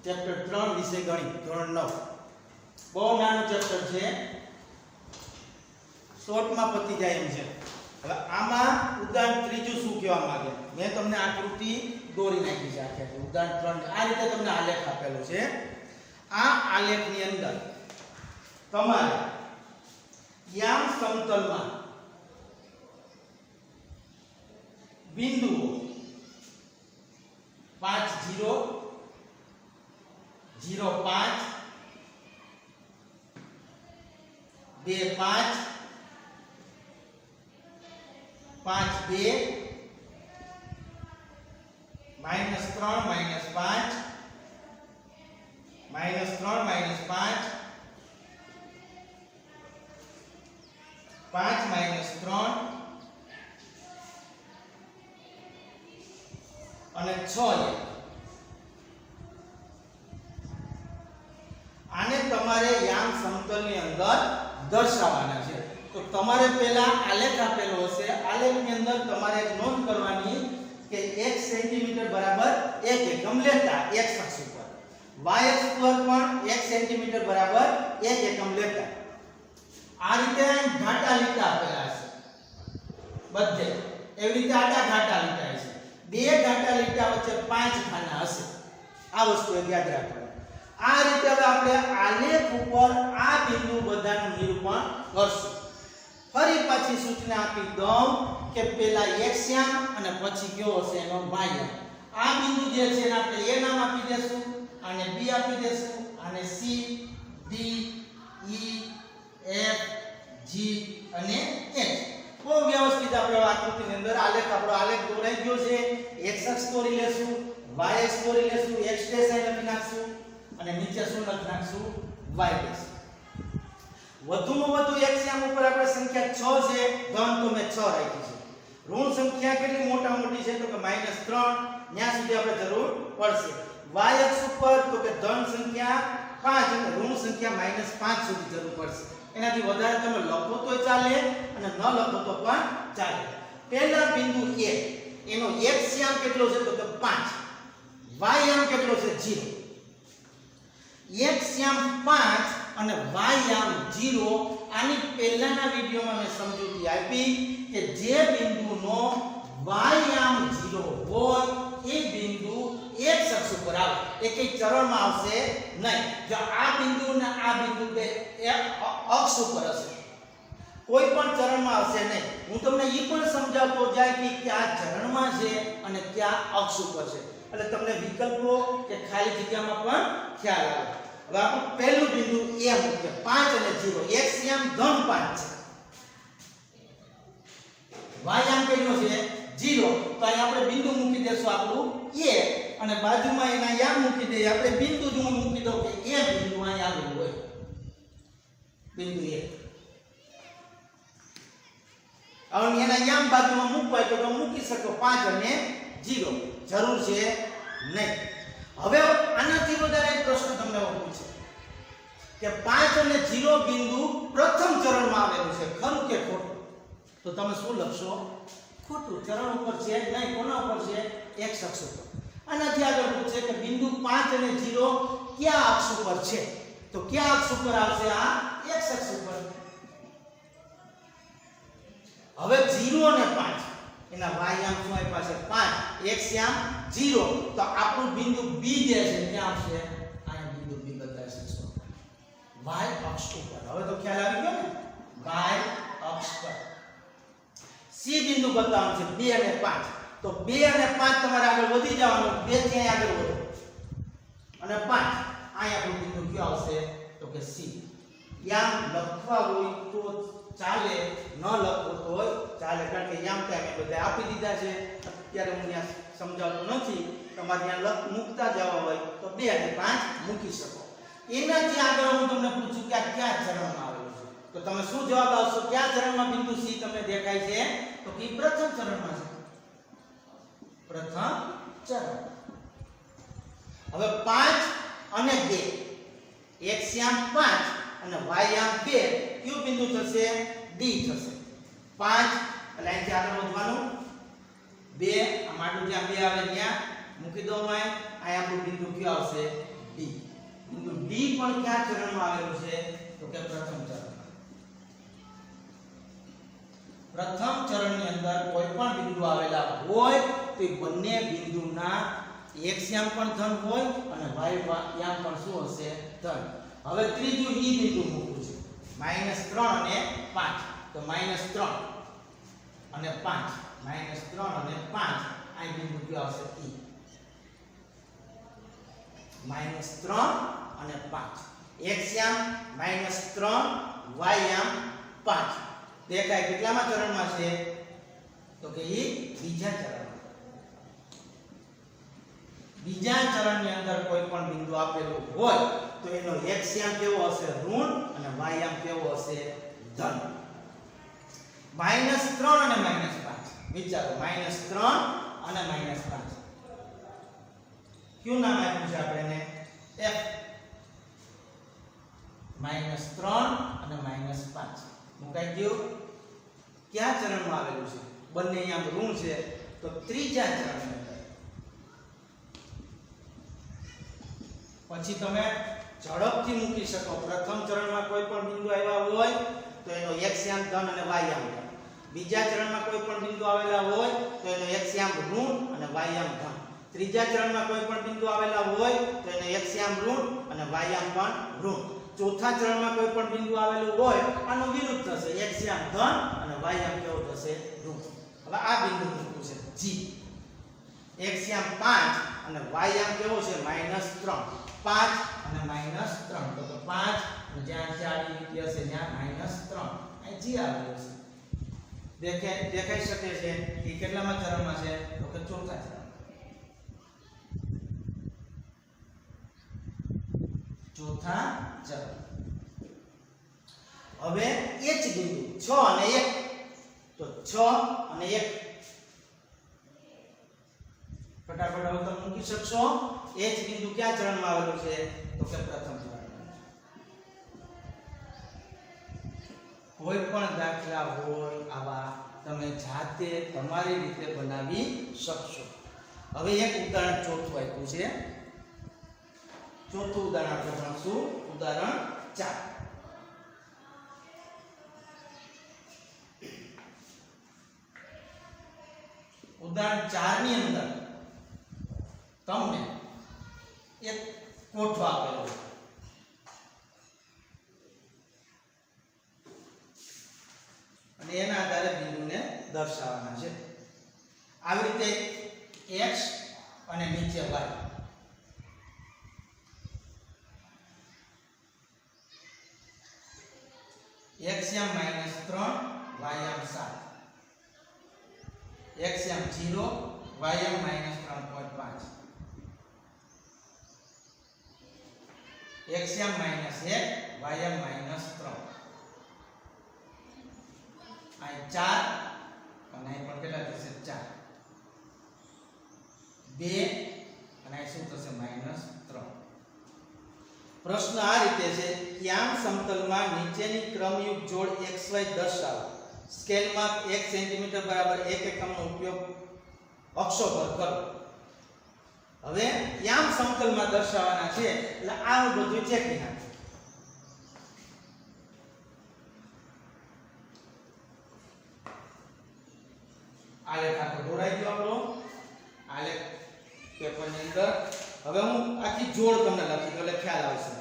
Chapter 3 વિષય ગણિત ધોરણ 9 બહુ નાનું ચેપ્ટર છે, શોર્ટમાં પતી જાય એમ છે. હવે આમાં ઉદાહરણ ત્રીજું શું કહેવા માંગે, મેં તમને આકૃતિ દોરી નાખી છે આખે. ઉદાહરણ 3 આ રીતે તમને આલેખ આપેલો છે. આ આલેખની અંદર તમારે યામ સમતલમાં બિંદુઓ 5 0 0 5 2 5 5 2 -3 -5 -3 -5 5 -3 અને 6 આને તમારે યામ સમતલની અંદર દર્શાવવાના છે. તો તમારે પહેલા આલેખ આપેલો હશે, આલેખની અંદર તમારે નોંધ કરવાની કે 1 સેન્ટીમીટર બરાબર 1 એકમ લેતા x અક્ષ ઉપર, y અક્ષ પર પણ 1 સેન્ટીમીટર બરાબર 1 એકમ લેતા આ રીતે ઘાટા લીટા આપેલા છે બધે. એવી રીતે આડા ઘાટા લીટા છે, બે ઘાટા લીટા વચ્ચે 5 ખાના હશે. આ વસ્તુ યાદ રાખવાની. આ રીતે હવે આપણે આલેખ ઉપર આ બિંદુ બધાનું નિરૂપણ કરશું. ફરી પાછી સૂચના આપી દઉં કે પહેલા x યામ અને પછી કયો હશે એનો y યામ. આ બિંદુ જે છે એને આપણે a નામ આપી દેશું, આને b આપી દેશું, આને c d e f g અને h. બહુ વ્યવસ્થિત આપણે આકૃતિની અંદર આલેખ આપણો આલેખ દોરાઈ ગયો છે. x અક્ષ દોરી લેશું, y અક્ષ દોરી લેશું, x ડેશ અહીં લખી નાખશું અને નીચે શું લખી નાખશું y ડેશ. વધુમાં વધુ x યામ ઉપર આપણે સંખ્યા 6 છે, ધન તો મેં 6 રાખી છે. ઋણ સંખ્યા કેટલી મોટા મોટી છે તો કે -3, ત્યાં સુધી આપણે જરૂર પડશે. y અક્ષ ઉપર તો કે ધન સંખ્યા 5 અને ઋણ સંખ્યા -5 સુધી જરૂર પડશે. એનાથી વધારે તમે લખો તો ચાલે અને ન લખો તો પણ ચાલે. પહેલા બિંદુ a એનો x યામ કેટલો છે તો કે 5, y યામ કેટલો છે 0. x યામ 5 અને y યામ 0. આની પહેલાના વિડિયોમાં મેં સમજૂતી આપી કે જે બિંદુનો y યામ 0 હોય એ બિંદુ x અક્ષ ઉપર આવે, એક ચરણમાં આવશે નહીં. જો આ બિંદુ અને આ બિંદુ બે અક્ષ ઉપર હશે, કોઈ પણ ચરણમાં આવશે નહીં. હું તમને એ પણ સમજાવતો જાય કે ક્યાં ચરણમાં છે અને ક્યાં અક્ષ ઉપર છે, એટલે તમને વિકલ્પો કે ખાલી જગ્યામાં પણ ખ્યાલ આવે. હવે આપણું પહેલું બિંદુ a મૂકીએ 5 અને 0. x યામ ધન 5 છે, y યામ કેટલો છે 0. તો અહીં આપણે બિંદુ મૂકી દેશું આપણું a અને બાજુમાં એના યામ મૂકી દઈએ. આપણે બિંદુ જ હું મૂકી દઉં કે a બિંદુ અહીં આવેલું હોય, બિંદુ a. હવે એના યામ બાજુમાં મૂકવાય તો તમે મૂકી શકો 5 અને 0, જરૂર છે નહીં. હવે આનાથી વધારે એક પ્રશ્ન તમને પૂછે કે 5 અને 0 બિંદુ પ્રથમ ચરણમાં આવેલું છે, ખરું કે ખોટું? તો તમે શું લખશો? ખોટું. ચરણ ઉપર છે નહીં, કોના ઉપર છે? x અક્ષ ઉપર. આનાથી આગળ પૂછે કે બિંદુ 5 અને 0 કયા અક્ષ ઉપર છે, તો કયા અક્ષ ઉપર આવશે? આ x અક્ષ ઉપર. હવે 0 અને 5 એના y યામ શું આપ્યા છે 5, x યામ 0. તો આપણું બિંદુ b જે છે ક્યાં આવશે? આ બિંદુ b બતાવી શકશો y અક્ષ ઉપર. હવે તો ખ્યાલ આવી ગયો ને, y અક્ષ પર. c બિંદુ બતાવવાનું છે 2 અને 5. તો 2 અને 5 તમારે આગળ વધી જવાનું, 2 થી આગળ વધો અને 5 અહીં આપણું બિંદુ કયો આવશે તો કે c. યામ લખવા હોય તો ચાલે, ન લખો તો ચાલે, કારણ કે યામ ત્યાં બધા આપી દીધા છે. અત્યારે હું ત્યાં સમજાવતો નથી, તમારે ત્યાં મૂકતા જવા હોય તો 2 અને 5 મૂકી શકો. એનાથી આગળ હું તમને પૂછું કે આ કયા ચરણમાં આવેલું છે, તો તમે શું જવાબ આવશો? કયા ચરણમાં બિંદુ c તમને દેખાય છે? તો કે પ્રથમ ચરણમાં છે, પ્રથમ ચરણ. હવે 5 અને 2, x યામ 5 અને y યામ 2, કયું બિંદુ થશે? d થશે. 5 એટલે અહીંથી આગળ વધવાનું, 2 આ માટું જ્યાં 2 આવે ત્યાં મૂકી દો. આ આપણું બિંદુ કયું આવશે ડી બિંદુ ડી પણ કયા ચરણમાં આવેલું છે તો કે પ્રથમ ચરણમાં પ્રથમ ચરણની અંદર કોઈ પણ બિંદુ આવેલા હોય તો એ બંને બિંદુના x યામ પણ ધન હોય અને y યામ પણ શું હશે ધન હવે ત્રીજું ઈ બિંદુ મૂકવું છે -3 અને 5 તો -3 અને 5 -3 અને 5 આ બિંદુ કયો આવશે ઈ -3 અને 5 x યામ -3 y યામ 5 દેખાય કેટલામાં ચરણમાં છે તો કે ઈ બીજા ચરણમાં બીજા ચરણની અંદર કોઈ પણ બિંદુ આપેલું હોય તો એનો x યામ કેવો હશે ઋણ અને y યામ કેવો હશે ધન -3 અને -5 વિચારો -3 અને -5 ક્યું નામ આપ્યું છે આપણે f -3 અને -5 મુકાઈ ગયું કયા ચરણમાં આવેલું છે બંને યામ ઋણ છે તો ત્રીજા ચરણની અંદર પછી તમે ઝડપથી મૂકી શકો પ્રથમ ચરણમાં કોઈ પણ બિંદુ આવ્યા હોય તો એનો x યામ ધન અને y યામ ધન બીજા ચરણમાં કોઈ પણ બિંદુ આવેલા હોય તો એનો x યામ ઋણ અને y યામ ધન ત્રીજા ચરણમાં કોઈ પણ બિંદુ આવેલા હોય તો એનો x યામ ઋણ અને y યામ પણ ઋણ ચોથા ચરણમાં કોઈ પણ બિંદુ આવેલું હોય આનું વિરુદ્ધ થશે x યામ ધન અને y યામ કેવો થશે ઋણ હવે આ બિંદુ મૂકવું છે g x યામ 5 અને y યામ કેવો છે -3 5 અને -3 તો 5 અને જ્યાં ચારી લીટી હશે ત્યાં -3 અહીં g આવેલું છે દેખાઈ શકે છે કે કેટલામાં ચરણમાં છે તો કે ચોથા ચરણ ચોથા ચરણ હવે h બિંદુ 6 અને 1 તો 6 અને 1 ફટાફટ હવે તમે મૂકી શકશો h બિંદુ કયા ચરણમાં આવેલું છે તો કે પ્રથમ ચરણમાં કોઈ પણ દાખલા હોય આવા તમે જાતે તમારી રીતે બનાવી શકશો હવે એક ઉદાહરણ ચોથું આપ્યું છે ચોથું ઉદાહરણ આપણે ભણશું ઉદાહરણ 4 ઉદાહરણ 4 ની અંદર તમને એક કોઠો આપેલો છે અને એના આધારે બિંદુને દર્શાવવાના છે આવી રીતે x અને નીચે y x યામ -3 y યામ 7 x યામ 0 y યામ -3.5 x યામ -1 y યામ -3 આ 4 અને અહીં પણ કેટલા થશે 4 2 અને અહીં શું થશે -3 પ્રશ્ન આ રીતે છે યામ સમતલમાં નીચેની ક્રમયુક્ત જોડ xy દર્શાવો સ્કેલમાં 1 સેન્ટીમીટર બરાબર 1 એકમનો ઉપયોગ અક્ષો પર કરો હવે યામ સમતલમાં દર્શાવવાના છે એટલે આ બધું ચેકી નાખો આલેખ આખો દોરાઈ ગયો આપણો આલેખ પેપરની અંદર હવે હું આખી જોડ તમને લખી દઉં એટલે ખ્યાલ આવશે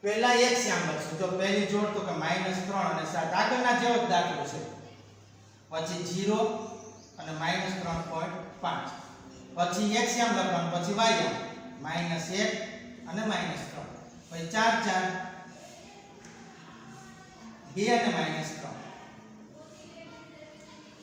પહેલા એક શ્યામ લખશું તો પહેલી જોડ તો કે -3 અને 7 આગળના જેવો જ દાખલો છે પછી 0 અને -3.5 પછી એક શ્યામ લખવાનું પછી y યામ -1 અને -3 પછી 4 2 અને -3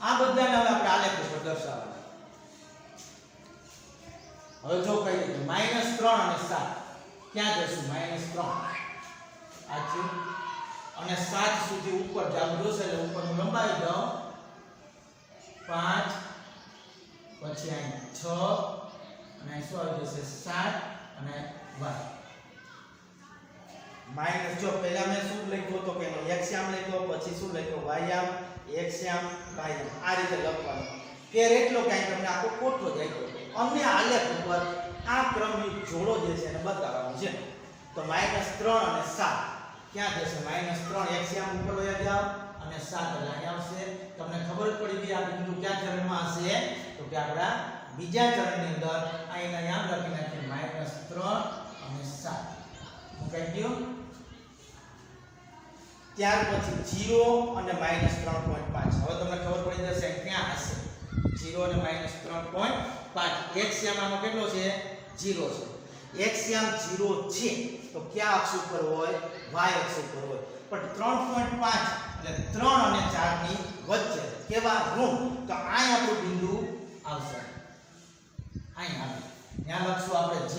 આ બધાને હવે આપણે આલેખ ઉપર દર્શાવવાના હવે જો કહીએ કે -3 અને 7 ક્યાં જશું -3 આ છે અને 7 સુધી ઉપર જાવ જોશે એટલે ઉપર હું લંબાવી દઉં 5 પછી અહીં 6 અને અહીં શું આવી જશે 7 અને y માઈનસ જો પહેલા મેં શું લખ્યું તો કે એનો x યામ લખ્યો પછી શું લખ્યો y યામ x યામ y યામ આ રીતે લખવાનું કેર એટલો કાંઈ તમને આખો કોઠો જ આપ્યો અને આલેખ ઉપર આ ક્રમયુક્ત જોડો જે છે એને બતાવવાનું છે. તો -3 અને 7 ક્યાં જશે? -3 x આમ ઉપર વયા જાવ અને 7 એટલે અહીં આવશે. તમને ખબર જ પડી ગઈ આ બિંદુ કયા ચરણમાં હશે? તો કે આપણા બીજા ચરણની અંદર અહીંના યામ લખી નાખીએ -3 અને 7 મુકાઈ ગયો. ત્યાર પછી 0 અને -3.5. હવે તમને ખબર પડી જશે ક્યાં હશે 0 અને -3.5. x યામમાં કેટલો છે? 0 છે. x યામ 0 છે તો કયા અક્ષ ઉપર હોય? y અક્ષ ઉપર હોય. પણ 3.5 એટલે 3 અને 4 ની વચ્ચે કેવા ઋણ? તો અહીં આપણું બિંદુ આવશે. અહીં આવે ત્યાં લખશું આપણે 0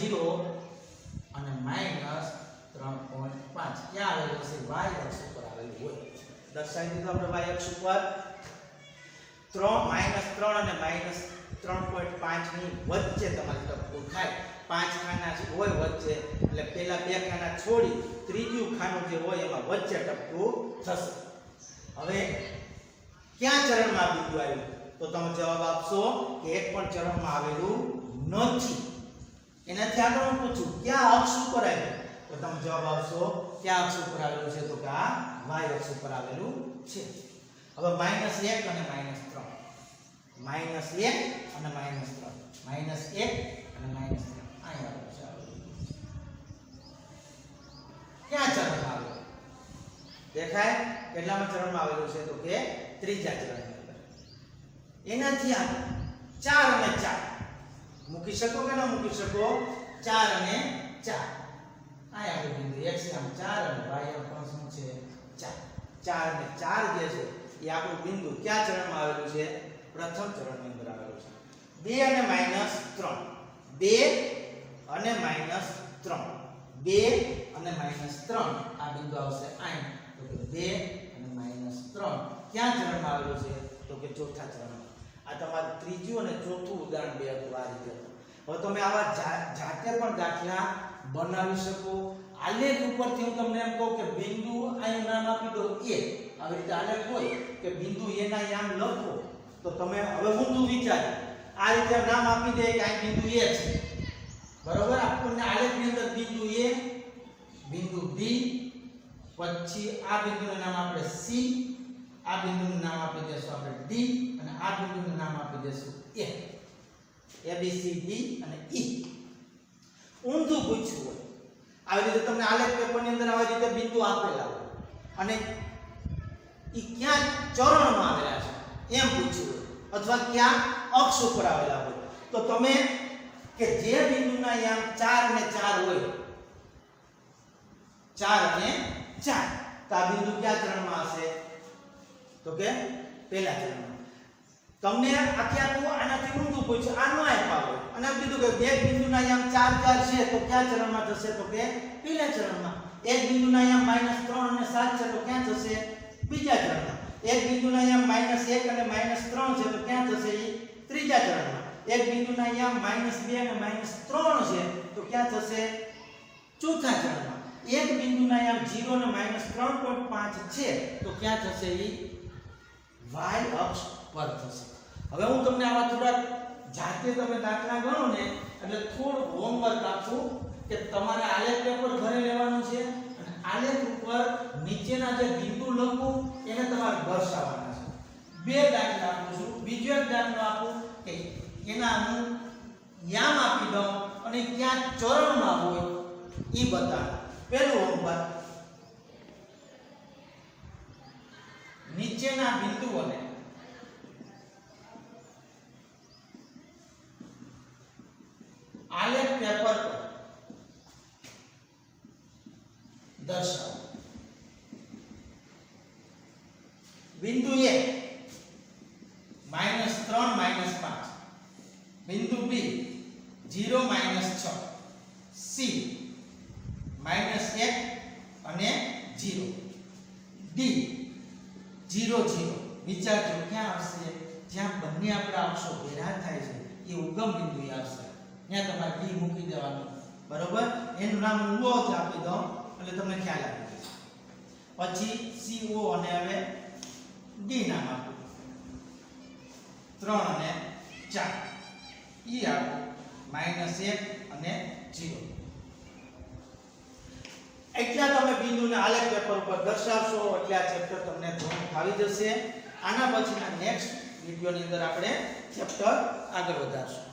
અને -3.5 ક્યાં આવેલું છે? y અક્ષ ઉપર આવેલું હોય. દર્શાવી દીધું આપણે y અક્ષ ઉપર. -3 અને -3.5 ની વચ્ચે તમારી ટપકું થાય. 5 ખાના હોય વચ્ચે એટલે પહેલા 2 ખાના છોડી ત્રીજું ખાનું જે હોય એમાં વચ્ચે ટપકું થશે. હવે ક્યાં ચરણમાં બિંદુ આવ્યું? તો તમે જવાબ આપશો કે એક પણ ચરણમાં આવેલું નથી. એનાથી આગળ હું પૂછું ક્યાં અક્ષ ઉપર આવ્યું? તો તમે જવાબ આપશો ક્યાં અક્ષ ઉપર આવેલું છે? તો કે આ y અક્ષ ઉપર આવેલું છે. હવે -1 અને -3 -1 અને -3 -1 અને -3 અહીં આવેલું છે. ક્યાં ચરણમાં આવેલું દેખાય? કેટલામાં ચરણમાં આવેલું છે? તો કે ત્રીજા ચરણની અંદર. એનાથી આગળ 4 અને 4 મૂકી શકો કે ન મૂકી શકો? 4 અને 4 આ આપણું બિંદુ x આમ 4 અને y આમ પણ શું છે? 4 અને 4 જે છે એ આપણું બિંદુ કયા ચરણમાં આવેલું છે? પ્રથમ ચરણની અંદર આવેલું છે. 2 અને -3 2 અને -3 2 અને -3 આ બિંદુ આવશે અહીં. તો કે 2 અને -3 ક્યાં ચરણમાં આવેલું છે? તો કે ચોથા ચરણમાં. આ તમારું ત્રીજું અને ચોથું ઉદાહરણ 2 હતું. આ રીતે હવે તમે આવા જાતે પણ દાખલા બનાવી શકો. આલેખ ઉપરથી હું તમને એમ કહું કે બિંદુ અહીં નામ આપી દો a. આવી રીતે આલેખ હોય કે બિંદુ a ના નામ લખો તો તમે હવે ઊંધું વિચાર આ રીતે નામ આપી દે કે આ બિંદુ a છે. બરોબર? આપણને આલેખની અંદર બિંદુ a, બિંદુ b, પછી આ બિંદુનું નામ આપણે c, આ બિંદુનું નામ આપી દેશું આપણે d અને આ બિંદુનું નામ આપી દેશું a. a b c d અને e. ઊંધું પૂછ્યું હોય આવી રીતે તમને આલેખ પેપરની અંદર આવી રીતે બિંદુ આપેલા હોય અને ઈ ક્યાં ચરણમાં આવેલા છે એમ પૂછ્યું હોય અથવા ક્યાં અક્ષ ઉપર આવેલા હોય તો તમે કે જે બિંદુના યામ 4 અને 4 હોય 4 અને 4 તો આ બિંદુ કયા ચરણમાં હશે? તો કે પહેલા ચરણમાં. તમને આખું આનાથી ઊંધું પૂછ્યું આ ન આપ્યા હોય અને આપ કીધું કે એક બિંદુના યામ 4 4 છે તો કયા ચરણમાં થશે? તો કે પહેલા ચરણમાં. એક બિંદુના યામ -3 અને 7 છે તો ક્યાં થશે? બીજા ચરણમાં. એક બિંદુના યામ -1 અને -3 છે તો ક્યાં થશે? એ ત્રીજા ચરણમાં. એક બિંદુના યામ -2 અને -3 છે તો ક્યાં થશે? ચોથા ચરણમાં. એક બિંદુના યામ 0 અને -3.5 છે તો ક્યાં થશે? એ y અક્ષ પર થશે. હવે હું તમને આવા થોડા જાતે તમે દાખલા ગણો ને એટલે થોડું હોમવર્ક આપું કે તમારે આલેખ પેપર ઘરે લેવાનું છે અને આલેખ ઉપર નીચેના જે બિંદુ લખું એને તમારે દર્શાવવાના છે. બે દાખલા આપું છું. બીજો એક દાખલો આપું કે એના હું યામ આપી દઉં અને ક્યાં ચરણમાં હોય એ બતાવો. પહેલું હોમવર્ક નીચેના બિંદુઓને આલેખ પેપર પર દર્શાવો. બિંદુ A -3 -5, બિંદુ B 0 -6, C -1 અને 0, D 0 0. વિચારજો ક્યાં આવશે? જ્યાં બંને આપણા અક્ષો ભેગા થાય છે એ ઉગમ બિંદુ આવશે. ત્યાં તમારે D મૂકી દેવાનું. બરોબર? એનું નામ હું O જ આપી દઉં એટલે તમને ખ્યાલ આવી જશે. પછી CO અને હવે D નામ આપો. 3 અને 4 ઈ આપો -1 અને 0. એટલા તમે બિંદુને આલેખ પેપર ઉપર દર્શાવશો એટલે આ ચેપ્ટર તમને ધોરણ ફાવી જશે. આના પછીના નેક્સ્ટ વિડિયોની અંદર આપણે ચેપ્ટર આગળ વધારશું.